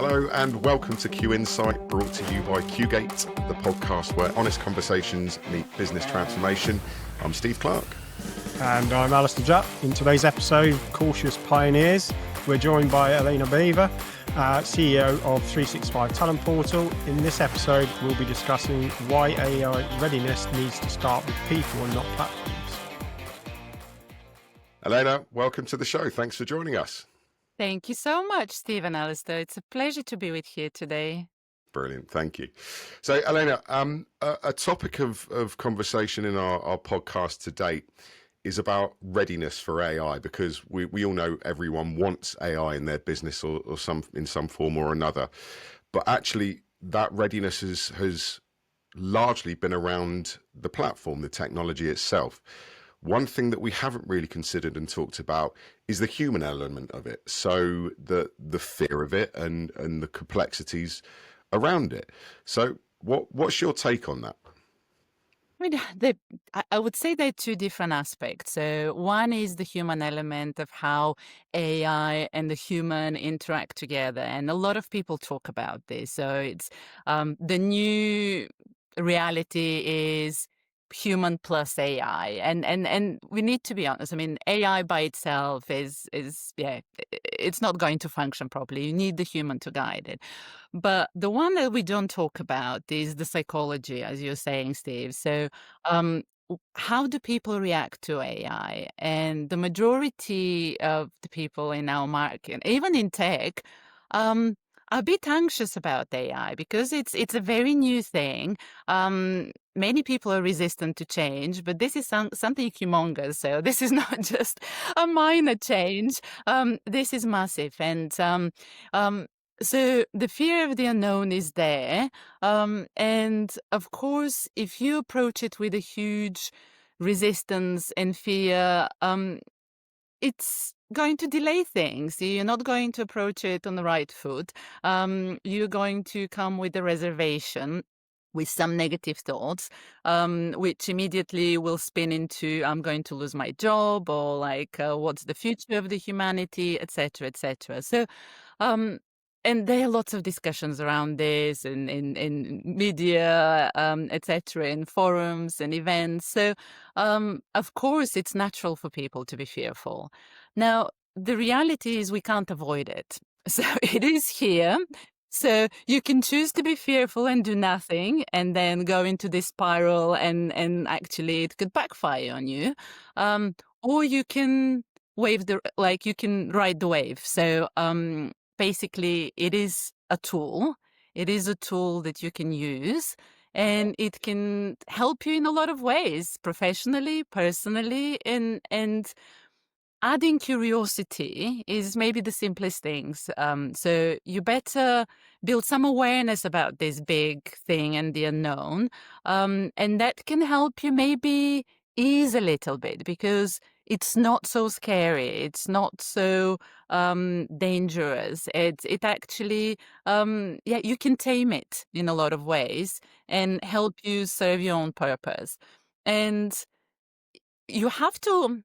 Hello and welcome to QInsight, brought to you by QGate, the podcast where honest conversations meet business transformation. I'm Steve Clarke. And I'm Alastair Jupp. In today's episode, Cautious Pioneers, we're joined by Elena Baeva, CEO of 365 Talent Portal. In this episode, we'll be discussing why AI readiness needs to start with people and not platforms. Elena, welcome to the show. Thanks for joining us. Thank you so much, Steve and Alastair. It's a pleasure to be with you today. Brilliant, thank you. So, Elena, a topic of conversation in our podcast to date is about readiness for AI, because we all know everyone wants AI in their business or in some form or another. But actually, that readiness has largely been around the platform, the technology itself. One thing that we haven't really considered and talked about is the human element of it. So the fear of it and the complexities around it. So what's your take on that? I mean, I would say they're two different aspects. So one is the human element of how AI and the human interact together. And a lot of people talk about this. So it's the new reality is human plus AI. And we need to be honest. I mean, AI by itself is it's not going to function properly. You need the human to guide it. But the one that we don't talk about is the psychology, as you're saying, Steve. So how do people react to AI? And the majority of the people in our market, even in tech, are a bit anxious about AI because it's a very new thing. Many people are resistant to change, but this is something humongous. So this is not just a minor change. This is massive. And so the fear of the unknown is there. And of course, if you approach it with a huge resistance and fear, it's going to delay things. You're not going to approach it on the right foot. You're going to come with a reservation, with some negative thoughts, which immediately will spin into, I'm going to lose my job, or like, what's the future of the humanity, etc., etc. So, and there are lots of discussions around this in media, etc., in forums and events. So, of course, it's natural for people to be fearful. Now, the reality is we can't avoid it. So it is here. So you can choose to be fearful and do nothing and then go into this spiral and actually it could backfire on you. Or you can you can ride the wave. So basically it is a tool. It is a tool that you can use and it can help you in a lot of ways, professionally, personally, and adding curiosity is maybe the simplest things. So you better build some awareness about this big thing and the unknown. And that can help you maybe ease a little bit because it's not so scary. It's not so dangerous. It actually, you can tame it in a lot of ways and help you serve your own purpose. And you have to,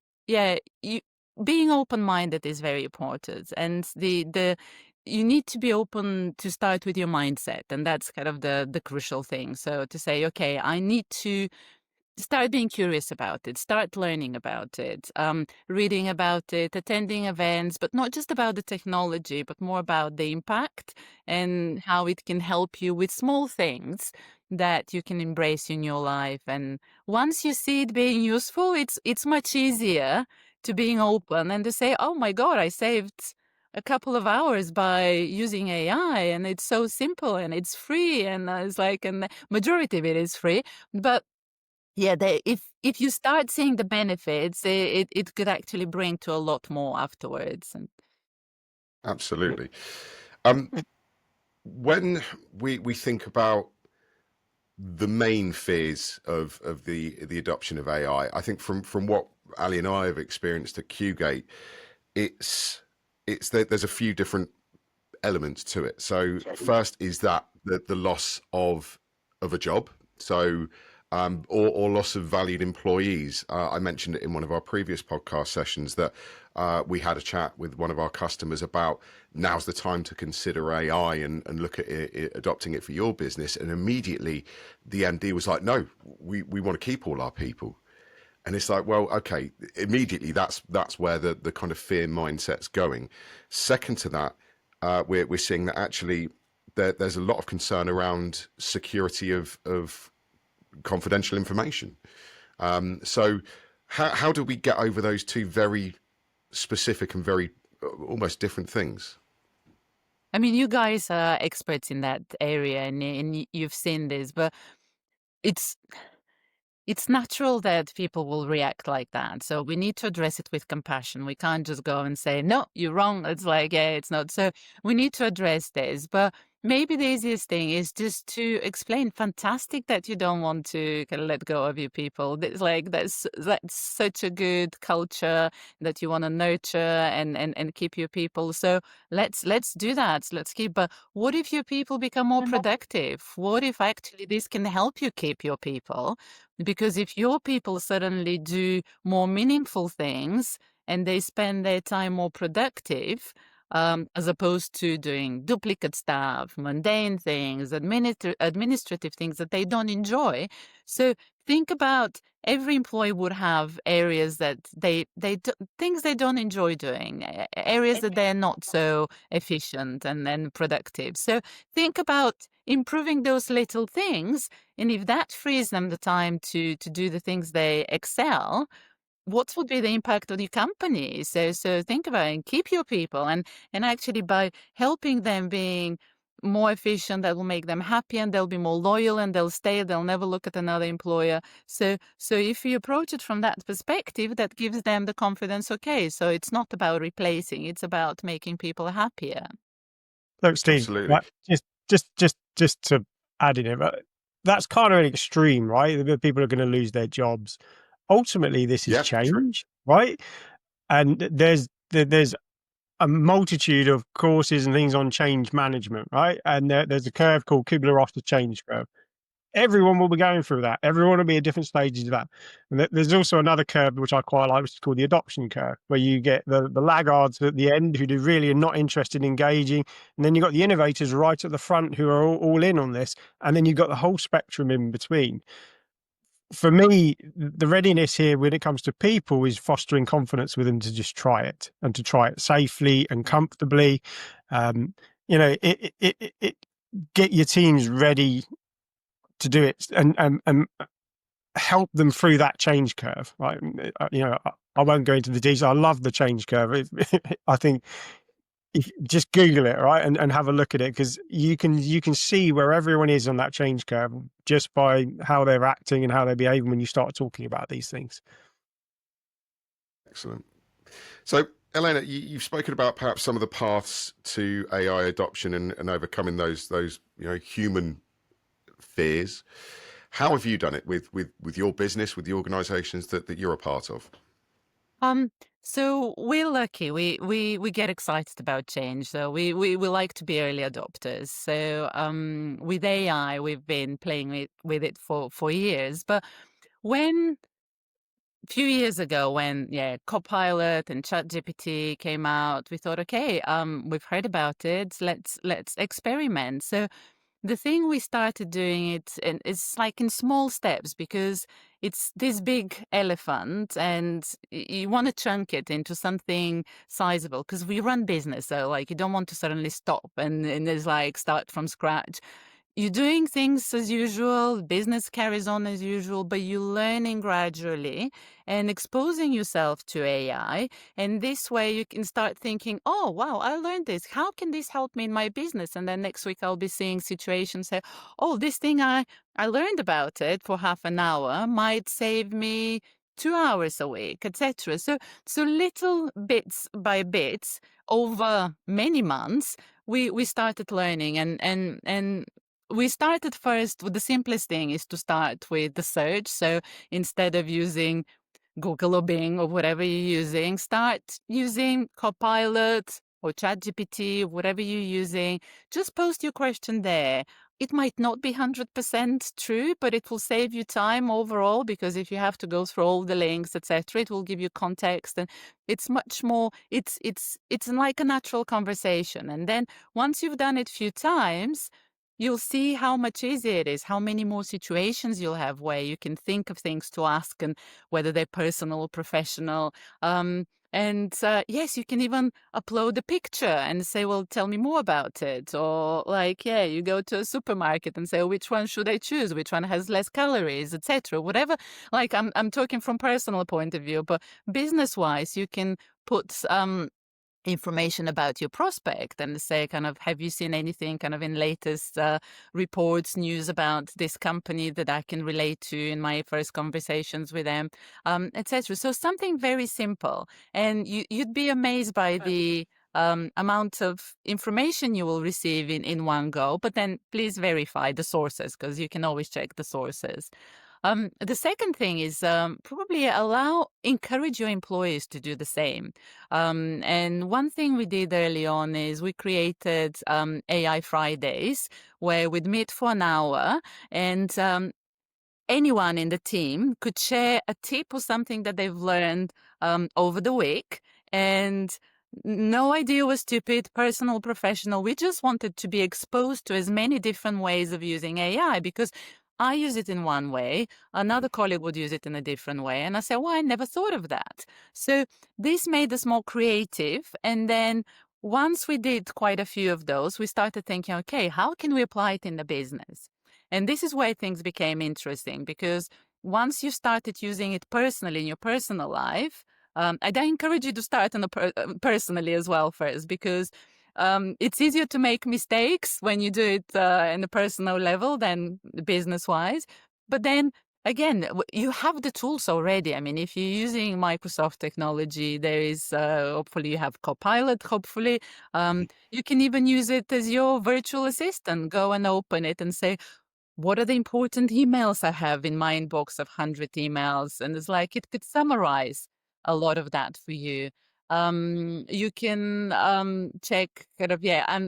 being open-minded is very important, and you need to be open to start with your mindset, and that's kind of the crucial thing. So to say, okay, I need to start being curious about it, start learning about it, reading about it, attending events, but not just about the technology, but more about the impact and how it can help you with small things that you can embrace in your life. And once you see it being useful, it's much easier to being open and to say, oh my God, I saved a couple of hours by using AI and it's so simple and it's free. And it's like, and the majority of it is free. But yeah, if you start seeing the benefits, it could actually bring to a lot more afterwards. And Absolutely. When we think about the main fears of the adoption of AI, I think from what Ali and I have experienced at QGate, there's a few different elements to it. So first is that the loss of a job. So or loss of valued employees. I mentioned it in one of our previous podcast sessions that we had a chat with one of our customers about now's the time to consider AI and look at adopting it for your business. And immediately the MD was like, no, we want to keep all our people. And it's like, well, okay, immediately that's where the kind of fear mindset's going. Second to that, we're seeing that actually there's a lot of concern around security of confidential information. So how do we get over those two very specific and very almost different things? I mean, you guys are experts in that area, and you've seen this, but it's it's natural that people will react like that. So we need to address it with compassion. We can't just go and say, no, you're wrong. It's like, yeah, it's not. So we need to address this. But maybe the easiest thing is just to explain, fantastic that you don't want to kind of let go of your people. It's like that's such a good culture that you want to nurture and keep your people. So let's do that. Let's keep. But what if your people become more productive? What if actually this can help you keep your people? Because if your people suddenly do more meaningful things and they spend their time more productive, as opposed to doing duplicate stuff, mundane things, administrative things that they don't enjoy. So think about every employee would have areas that things they don't enjoy doing, areas that they're not so efficient and productive. So think about improving those little things, and if that frees them the time to do the things they excel, what would be the impact on your company? So think about it and keep your people, and actually by helping them being more efficient, that will make them happy and they'll be more loyal and they'll stay. They'll never look at another employer. So if you approach it from that perspective, that gives them the confidence. Okay, so it's not about replacing; it's about making people happier. Look, Steve, Absolutely. right, just to add in it, that's kind of an extreme, right? The people are going to lose their jobs. Ultimately, this is Yeah, true. change, right? And there's a multitude of courses and things on change management, right? And there's a curve called Kubler-Ross change curve. Everyone will be going through that. Everyone will be at different stages of that. And there's also another curve which I quite like, which is called the adoption curve, where you get the laggards at the end who really are not interested in engaging, and then you've got the innovators right at the front who are all in on this, and then you've got the whole spectrum in between. For me, the readiness here when it comes to people is fostering confidence with them to just try it and to try it safely and comfortably. Get your teams ready to do it and help them through that change curve. Right? I won't go into the details. I love the change curve. I think just Google it, right, and have a look at it, because you can see where everyone is on that change curve just by how they're acting and how they're behaving when you start talking about these things. Excellent. So, Elena, you've spoken about perhaps some of the paths to AI adoption and overcoming those human fears. How have you done it with your business, with the organisations that you're a part of? So we're lucky. We get excited about change. So we like to be early adopters. So with AI, we've been playing with it for years. But when a few years ago, when Copilot and ChatGPT came out, we thought, okay, we've heard about it. Let's experiment. So the thing we started doing it, and it's like in small steps, because it's this big elephant and you want to chunk it into something sizable, because we run business. So like you don't want to suddenly stop and it's like start from scratch. You're doing things as usual, business carries on as usual, but you're learning gradually and exposing yourself to AI. And this way you can start thinking, oh, wow, I learned this. How can this help me in my business? And then next week I'll be seeing situations say, oh, this thing I learned about it for half an hour might save me 2 hours a week, etc. So little bits by bits over many months, we started learning and we started first with the simplest thing is to start with the search. So instead of using Google or Bing or whatever you're using, start using Copilot or ChatGPT, whatever you're using. Just post your question there. it might not be 100% true, but it will save you time overall, because if you have to go through all the links, etc., it will give you context, and it's much more, it's like a natural conversation. And then once you've done it a few times, you'll see how much easier it is, how many more situations you'll have where you can think of things to ask, and whether they're personal or professional. And yes, you can even upload a picture and say, well, tell me more about it. Or like, yeah, you go to a supermarket and say, oh, which one should I choose? Which one has less calories, etc. Whatever. Like, I'm talking from personal point of view, but business wise, you can put information about your prospect and say, kind of, have you seen anything kind of in latest reports, news about this company that I can relate to in my first conversations with them, etc. So something very simple, and you'd be amazed by the amount of information you will receive in one go. But then please verify the sources, because you can always check the sources. The second thing is probably encourage your employees to do the same. And one thing we did early on is we created AI Fridays, where we'd meet for an hour, and anyone in the team could share a tip or something that they've learned over the week. And no idea was stupid, personal, professional. We just wanted to be exposed to as many different ways of using AI, because I use it in one way, another colleague would use it in a different way. And I said, well, I never thought of that. So this made us more creative. And then once we did quite a few of those, we started thinking, okay, how can we apply it in the business? And this is where things became interesting, because once you started using it personally in your personal life, I encourage you to start personally as well first, because it's easier to make mistakes when you do it in a personal level than business-wise. But then again, you have the tools already. I mean, if you're using Microsoft technology, there is hopefully you have Copilot. Hopefully, you can even use it as your virtual assistant. Go and open it and say, what are the important emails I have in my inbox of 100 emails? And it's like, it could summarize a lot of that for you. You can check kind of, yeah,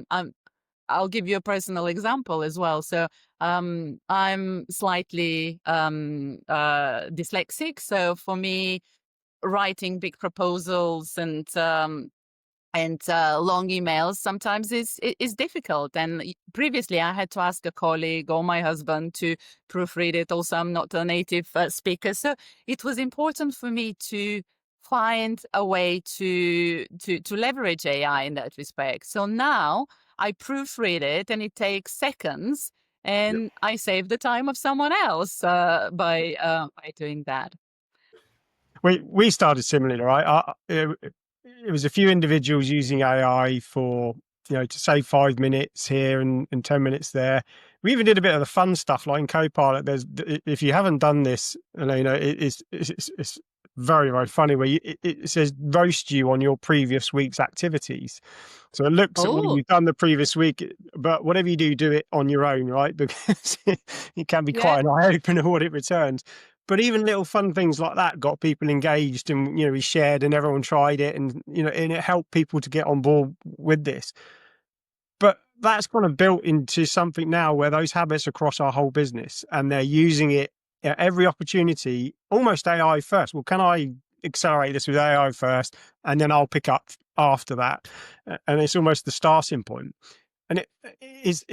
I'll give you a personal example as well. So I'm slightly dyslexic. So for me, writing big proposals and long emails sometimes is difficult. And previously, I had to ask a colleague or my husband to proofread it. Also, I'm not a native speaker, so it was important for me to find a way to leverage AI in that respect. So now I proofread it, and it takes seconds, Yep. and I save the time of someone else by doing that. We started similarly, right? It was a few individuals using AI for, to save 5 minutes here and 10 minutes there. We even did a bit of the fun stuff like in Copilot. If you haven't done this, it's very, very funny, where it says roast you on your previous week's activities. So it looks at what you've done the previous week, but whatever you do it on your own, right? Because it can be quite an eye opener what it returns. But even little fun things like that got people engaged, and we shared, and everyone tried it, and and it helped people to get on board with this. But that's kind of built into something now where those habits across our whole business, and they're using it at every opportunity, almost AI first. Well, can I accelerate this with AI first, and then I'll pick up after that? And it's almost the starting point. And it is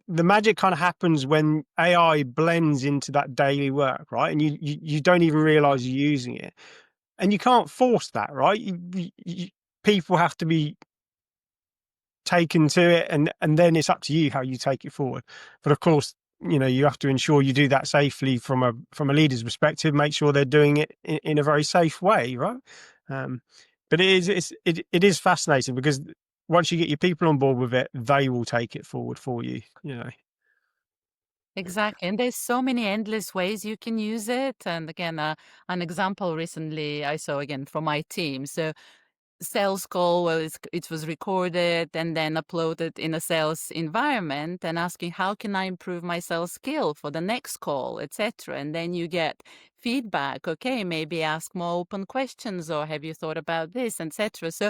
the magic kind of happens when AI blends into that daily work, right? And you don't even realize you're using it, and you can't force that, right? People have to be taken to it, and then it's up to you how you take it forward. But of course, you have to ensure you do that safely from a leader's perspective. Make sure they're doing it in a very safe way, right? But it is fascinating, because once you get your people on board with it, they will take it forward for you. Exactly. And there's so many endless ways you can use it. And again, an example recently I saw again from my team. So sales call, well, it was recorded and then uploaded in a sales environment, and asking, how can I improve my sales skill for the next call, etc. And then you get feedback. Okay, maybe ask more open questions, or have you thought about this, etc. So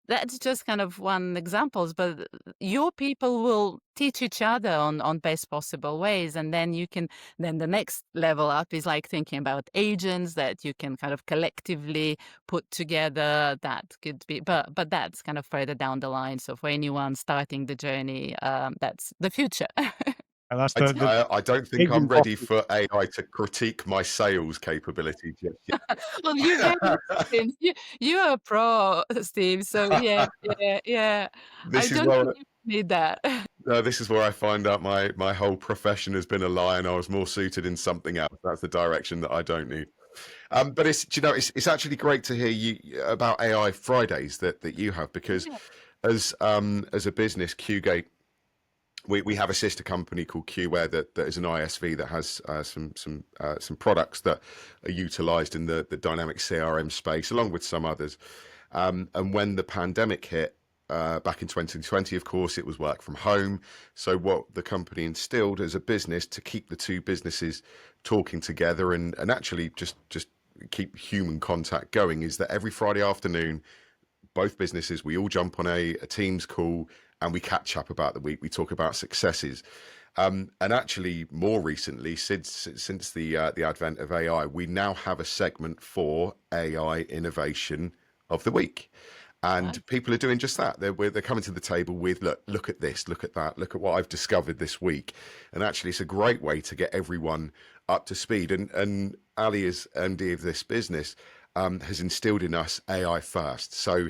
that's just kind of one examples, but your people will teach each other on best possible ways, and then you can then the next level up is like thinking about agents that you can kind of collectively put together. That could be, but that's kind of further down the line. So for anyone starting the journey, that's the future. And that's I, the I don't think big I'm ready important. for AI to critique my sales capability just Well, you're very yet. experienced. You are a pro, Steve. So yeah, yeah, yeah. I This is don't where think you need that. this is where I find out my whole profession has been a lie, and I was more suited in something else. That's the direction that I don't need. But it's, do you know, it's actually great to hear you about AI Fridays that you have, because Yeah. as a business, Qgate, we have a sister company called QWare that is an ISV that has some products that are utilised in the dynamic CRM space, along with some others. And when the pandemic hit back in 2020, of course, it was work from home. So what the company instilled as a business to keep the two businesses talking together and actually just keep human contact going is that every Friday afternoon, both businesses, we all jump on a Teams call and we catch up about the week. We talk about successes. And actually, more recently, since the advent of AI, we now have a segment for AI innovation of the week, Right. and people are doing just that. They're coming to the table with look at this, look at that, look at what I've discovered this week, and actually, it's a great way to get everyone up to speed. And Ali, as MD of this business, has instilled in us AI first. So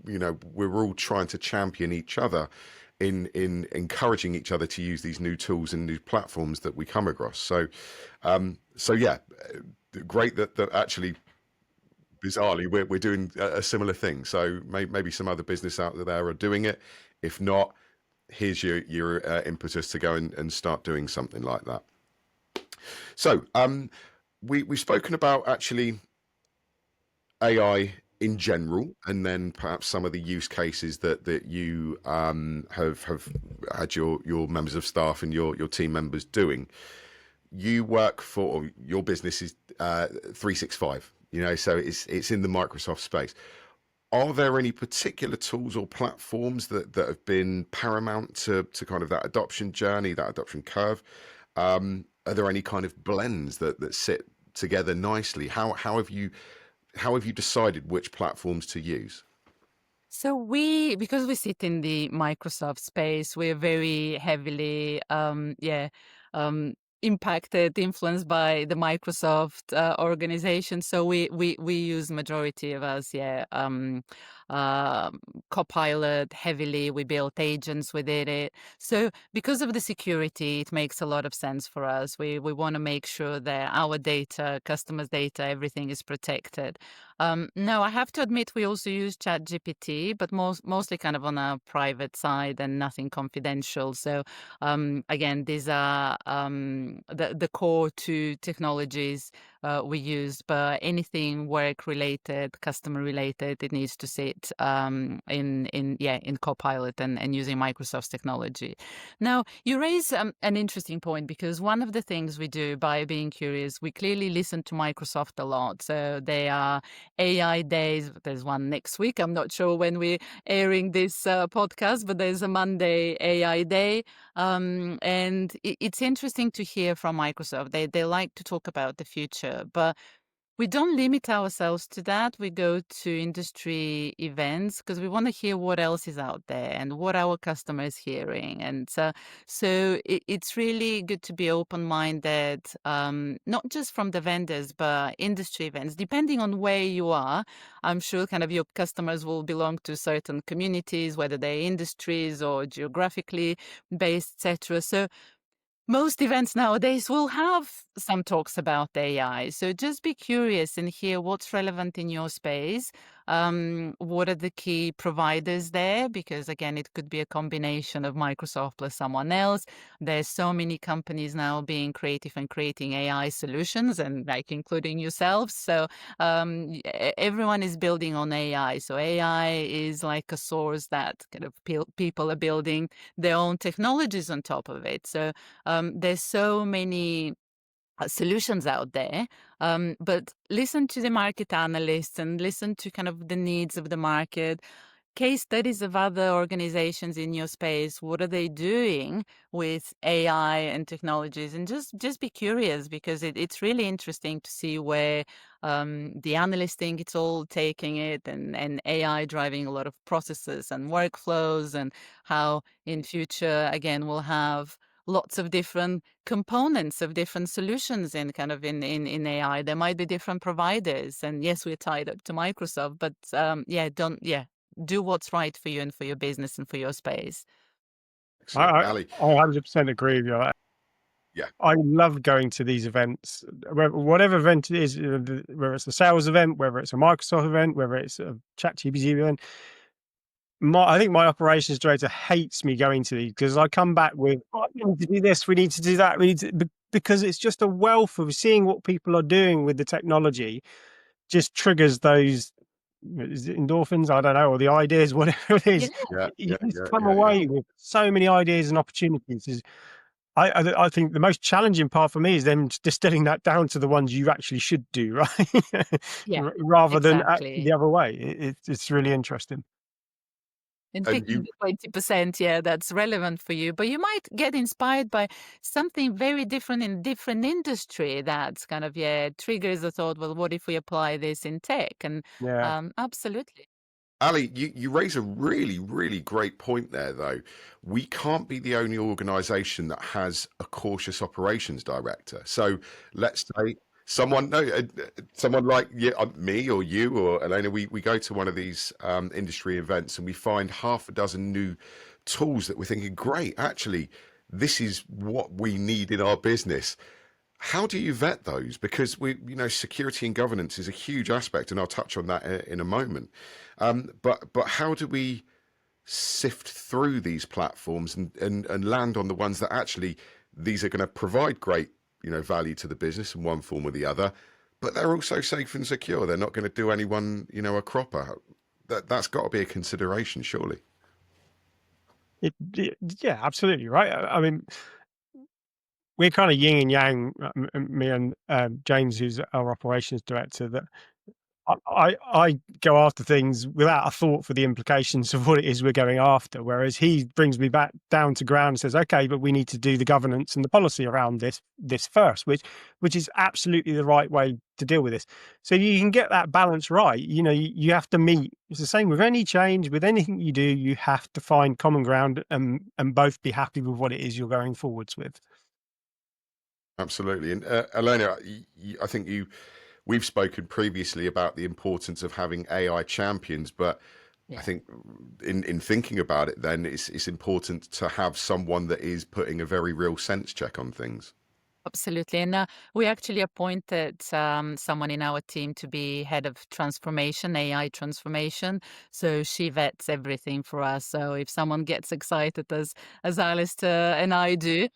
we're all trying to champion each other in encouraging each other to use these new tools and new platforms that we come across. So yeah, great that actually, bizarrely, we're doing a similar thing. So maybe some other business out there are doing it. If not, here's your impetus to go and start doing something like that. So we've spoken about actually AI in general, and then perhaps some of the use cases that you have had your members of staff and your team members doing. You work for, or your business is 365, so it's in the Microsoft space. Are there any particular tools or platforms that have been paramount to kind of that adoption journey, that adoption curve? Are there any kind of blends that sit together nicely? How have you decided which platforms to use? So because we sit in the Microsoft space, we're very heavily, impacted, influenced by the Microsoft organization. So we use majority of us, uh, Copilot heavily. We built agents within it. So because of the security, it makes a lot of sense for us. We want to make sure that our data, customers' data, everything is protected. No, I have to admit we also use ChatGPT, but mostly kind of on a private side and nothing confidential. So again, these are the core two technologies we use, but anything work related, customer related, it needs to sit in Copilot and using Microsoft's technology. Now, you raise an interesting point, because one of the things we do by being curious, we clearly listen to Microsoft a lot. So they are AI days. There's one next week. I'm not sure when we're airing this podcast, but there's a Monday AI day. And it's interesting to hear from Microsoft. They like to talk about the future, but we don't limit ourselves to that. We go to industry events because we want to hear what else is out there and what our customer is hearing. And so it's really good to be open-minded, not just from the vendors, but industry events. Depending on where you are, I'm sure kind of your customers will belong to certain communities, whether they're industries or geographically based, etc. So most events nowadays will have some talks about AI. So just be curious and hear what's relevant in your space. What are the key providers there? Because again, it could be a combination of Microsoft plus someone else. There's so many companies now being creative and creating AI solutions, and like including yourselves. So everyone is building on AI. So AI is like a source that kind of people are building their own technologies on top of it. So there's so many solutions out there, but listen to the market analysts and listen to kind of the needs of the market. case studies of other organizations in your space. What are they doing with AI and technologies? And just be curious, because it's really interesting to see where the analysts think it's all taking it, and AI driving a lot of processes and workflows, and how in future, again, we'll have lots of different components of different solutions in kind of in AI. There might be different providers, and yes, we're tied up to Microsoft, but do what's right for you and for your business and for your space. Excellent. Ali. I 100% agree with you. Yeah. I love going to these events, whatever event it is, whether it's a sales event, whether it's a Microsoft event, whether it's a ChatGPT event. I think my operations director hates me going to these, because I come back with, oh, we need to do this, we need to do that, because it's just a wealth of seeing what people are doing with the technology, just triggers those, is it endorphins, I don't know, or the ideas, whatever it Yeah. is. You just come away with so many ideas and opportunities. I think the most challenging part for me is them distilling that down to the ones you actually should do, right? Yeah, Rather than exactly. the other way. It's really interesting. And And picking you, the 20%, that's relevant for you. But you might get inspired by something very different in different industry that's kind of, triggers the thought, well, what if we apply this in tech? And Yeah. absolutely. Ali, you raise a really, really great point there, though. We can't be the only organization that has a cautious operations director. So let's say someone, no, someone like me or you or Elena, we go to one of these industry events and we find half a dozen new tools that we're thinking, great, actually, this is what we need in our business. How do you vet those? Because security and governance is a huge aspect, and I'll touch on that in a moment. But how do we sift through these platforms and land on the ones that actually these are going to provide great value to the business in one form or the other, but they're also safe and secure. They're not going to do anyone a cropper. That's got to be a consideration, surely. Yeah, absolutely right. I mean, we're kind of yin and yang, me and James, who's our operations director, that I go after things without a thought for the implications of what it is we're going after, whereas he brings me back down to ground and says, okay, but we need to do the governance and the policy around this first, which is absolutely the right way to deal with this. So you can get that balance right. You have to meet. It's the same with any change, with anything you do. You have to find common ground and both be happy with what it is you're going forwards with. Absolutely. And Elena, I think we've spoken previously about the importance of having AI champions, but I think in thinking about it, then it's important to have someone that is putting a very real sense check on things. Absolutely. And we actually appointed someone in our team to be head of transformation, AI transformation. So she vets everything for us. So if someone gets excited, as Alastair and I do,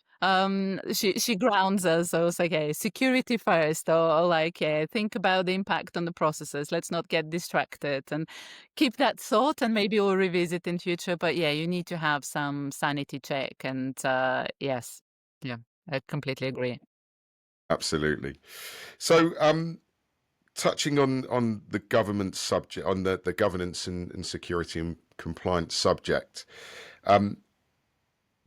she grounds us. So it's like, okay, security first, or like, think about the impact on the processes. Let's not get distracted, and keep that thought, and maybe we'll revisit in future. But you need to have some sanity check. And yes, I completely agree. Absolutely. So, touching on the government subject, on the governance and security and compliance subject,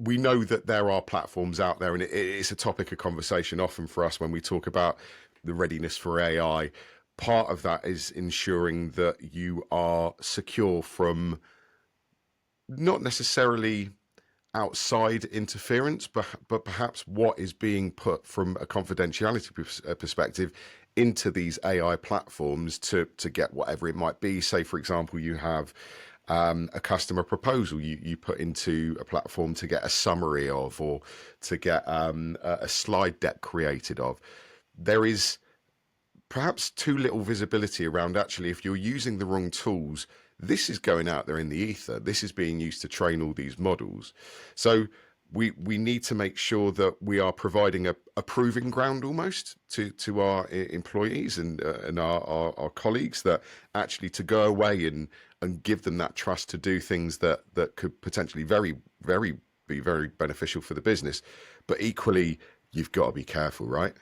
we know that there are platforms out there, and it's a topic of conversation often for us when we talk about the readiness for AI. Part of that is ensuring that you are secure from not necessarily outside interference, but perhaps what is being put from a confidentiality perspective into these AI platforms to get whatever it might be. Say, for example, you have a customer proposal you put into a platform to get a summary of, or to get a slide deck created of. There is perhaps too little visibility around, actually, if you're using the wrong tools, this is going out there in the ether. This is being used to train all these models. So we need to make sure that we are providing a proving ground almost to our employees and our colleagues, that actually to go away and give them that trust to do things that could potentially be very beneficial for the business. But equally, you've got to be careful, right?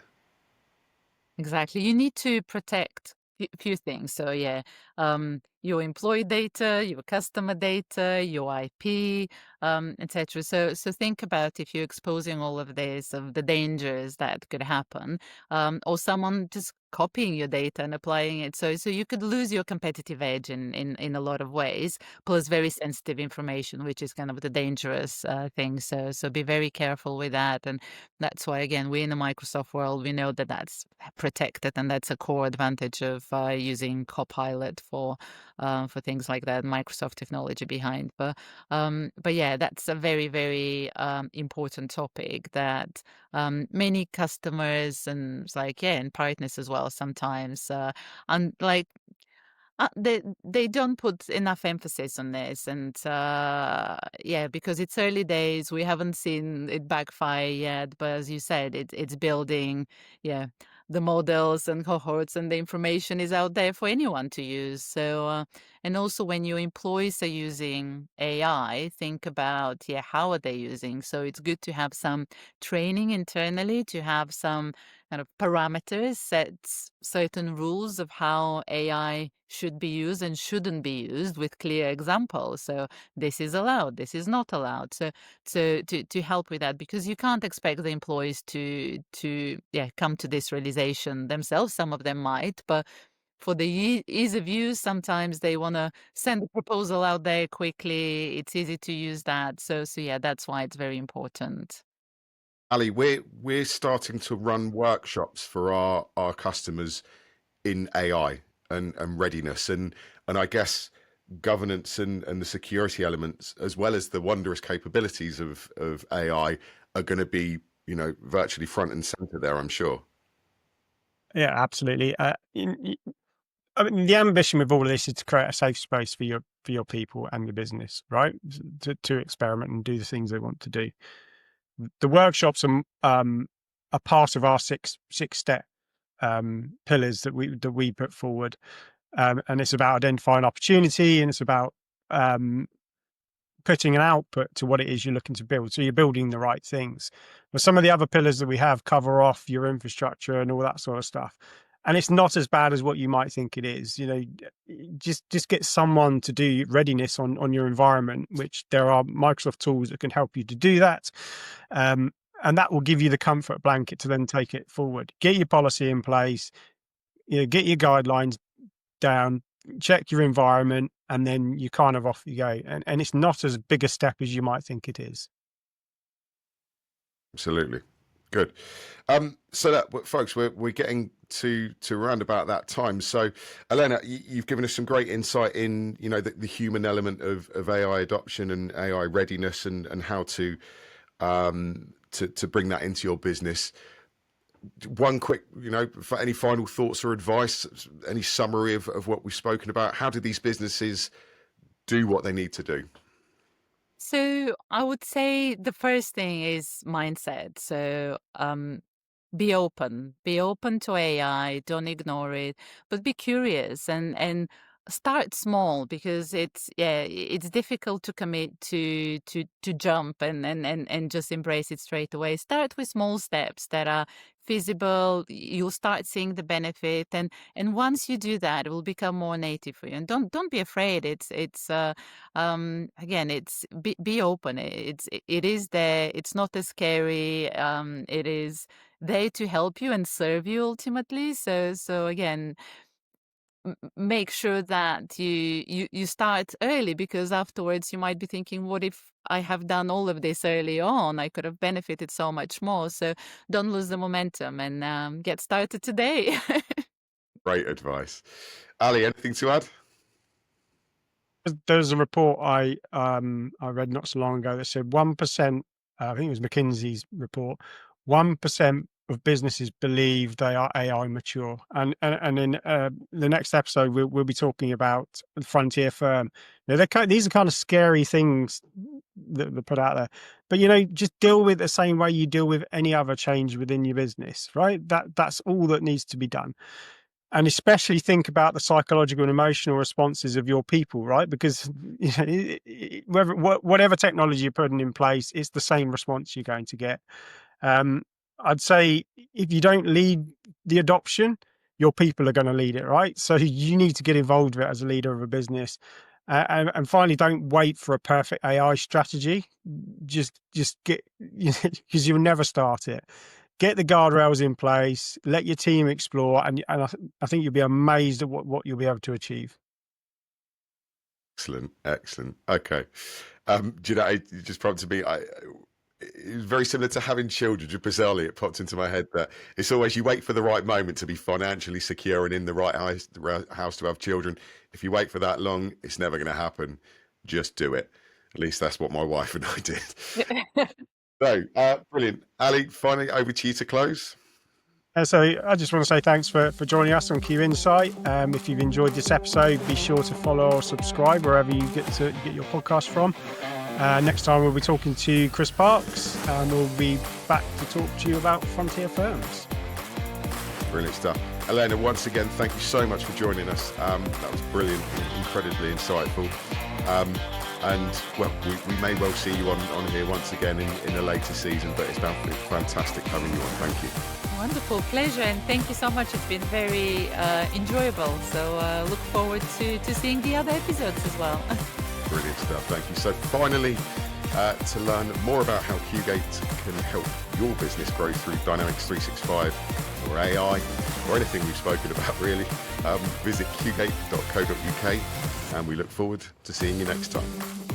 Exactly. You need to protect a few things. So your employee data, your customer data, your IP, etc. So think about if you're exposing all of this, of the dangers that could happen, or someone just copying your data and applying it. So you could lose your competitive edge in a lot of ways, plus very sensitive information, which is kind of the dangerous thing. So be very careful with that. And that's why, again, we in the Microsoft world, we know that that's protected, and that's a core advantage of using Copilot for things like that, Microsoft technology behind. But yeah, that's a very, very important topic that many customers and it's like, yeah, and partners as well sometimes, and like they don't put enough emphasis on this, and yeah, because it's early days, we haven't seen it backfire yet. But as you said, it's building, yeah, the models and cohorts, and the information is out there for anyone to use. So, and also when your employees are using AI, think about, yeah, how are they using? So it's good to have some training internally, to have some kind of parameters, sets certain rules of how AI should be used and shouldn't be used with clear examples. So this is allowed, this is not allowed. So to help with that, because you can't expect the employees to come to this realization themselves. Some of them might, but for the ease of use, sometimes they want to send the proposal out there quickly. It's easy to use that. So yeah, that's why it's very important. Ali, we're starting to run workshops for our customers in AI and readiness, and I guess governance and the security elements, as well as the wondrous capabilities of AI, are going to be, virtually front and center there, I'm sure. Yeah, absolutely. I mean, the ambition with all of this is to create a safe space for your people and your business, right? To experiment and do the things they want to do. The workshops are part of our six step pillars that we put forward, and it's about identifying opportunity, and it's about putting an output to what it is you're looking to build. So you're building the right things. But some of the other pillars that we have cover off your infrastructure and all that sort of stuff. And it's not as bad as what you might think it is. Just get someone to do readiness on your environment, which there are Microsoft tools that can help you to do that. And that will give you the comfort blanket to then take it forward. Get your policy in place, get your guidelines down, check your environment, and then you kind of off you go. And it's not as big a step as you might think it is. Absolutely. Good. So that, folks, we're getting to around about that time. So, Elena, you've given us some great insight in, the human element of AI adoption and AI readiness, and how to bring that into your business. One quick, for any final thoughts or advice, any summary of what we've spoken about. How do these businesses do what they need to do? So I would say the first thing is mindset. So be open to AI, don't ignore it, but be curious and start small, because it's difficult to commit to jump and just embrace it straight away. Start with small steps that are feasible. You'll start seeing the benefit, and once you do that, it will become more native for you. And don't be afraid. It's again, it's be open. It is there. It's not as scary. It is there to help you and serve you ultimately. So again, make sure that you start early, because afterwards you might be thinking, what if I have done all of this early on? I could have benefited so much more. So don't lose the momentum, and get started today. Great advice. Ali, anything to add? There's a report I read not so long ago that said 1%. I think it was McKinsey's report. 1% of businesses believe they are AI mature, and in the next episode we'll be talking about the frontier firm. These are kind of scary things that they put out there, but just deal with it the same way you deal with any other change within your business, right? That's all that needs to be done. And especially think about the psychological and emotional responses of your people, right? Because whatever technology you're putting in place, it's the same response you're going to get. I'd say if you don't lead the adoption, your people are going to lead it, right? So you need to get involved with it as a leader of a business. And finally, don't wait for a perfect AI strategy. Just get, because you'll never start it. Get the guardrails in place, let your team explore, and I think you'll be amazed at what you'll be able to achieve. Excellent. Okay. Do you know, it just prompted me, it was very similar to having children. Just bizarrely, it popped into my head that it's always you wait for the right moment to be financially secure and in the right house to have children. If you wait for that long, it's never going to happen. Just do it. At least that's what my wife and I did. So, brilliant. Ali, finally over to you to close. So I just want to say thanks for joining us on QInsight. If you've enjoyed this episode, be sure to follow or subscribe wherever you get your podcast from. Next time we'll be talking to Chris Parks, and we'll be back to talk to you about frontier firms. Brilliant stuff. Elena, once again, thank you so much for joining us. That was brilliant, incredibly insightful. And well, we may well see you on here once again in a later season, but it's been fantastic having you on. Thank you. Wonderful, pleasure, and thank you so much. It's been very enjoyable. So look forward to seeing the other episodes as well. Brilliant stuff. Thank you. So finally, to learn more about how QGate can help your business grow through Dynamics 365 or AI or anything we've spoken about really, visit qgate.co.uk, and we look forward to seeing you next time.